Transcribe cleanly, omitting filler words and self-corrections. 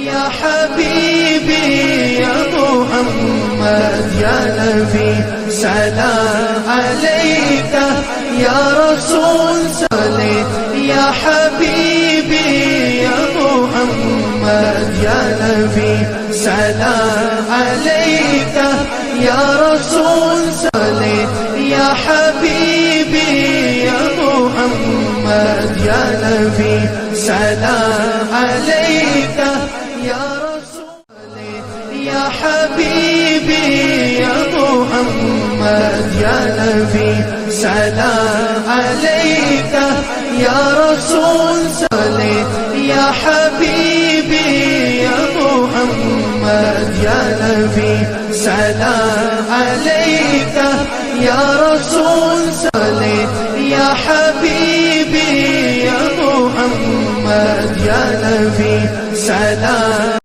يا حبيبي يا محمد يا نبي سلام عليك يا رسول سلام يا حبيبي يا محمد يا نبي سلام عليك يا رسول سلام يا حبيبي يا محمد يا نبي سلام عليك يا رسول يا حبيبي يا محمد يا نبي سلام عليك يا رسول سلام يا حبيبي يا محمد يا نبي سلام عليك يا رسول سلام يا حبيبي يا محمد يا نبي سلام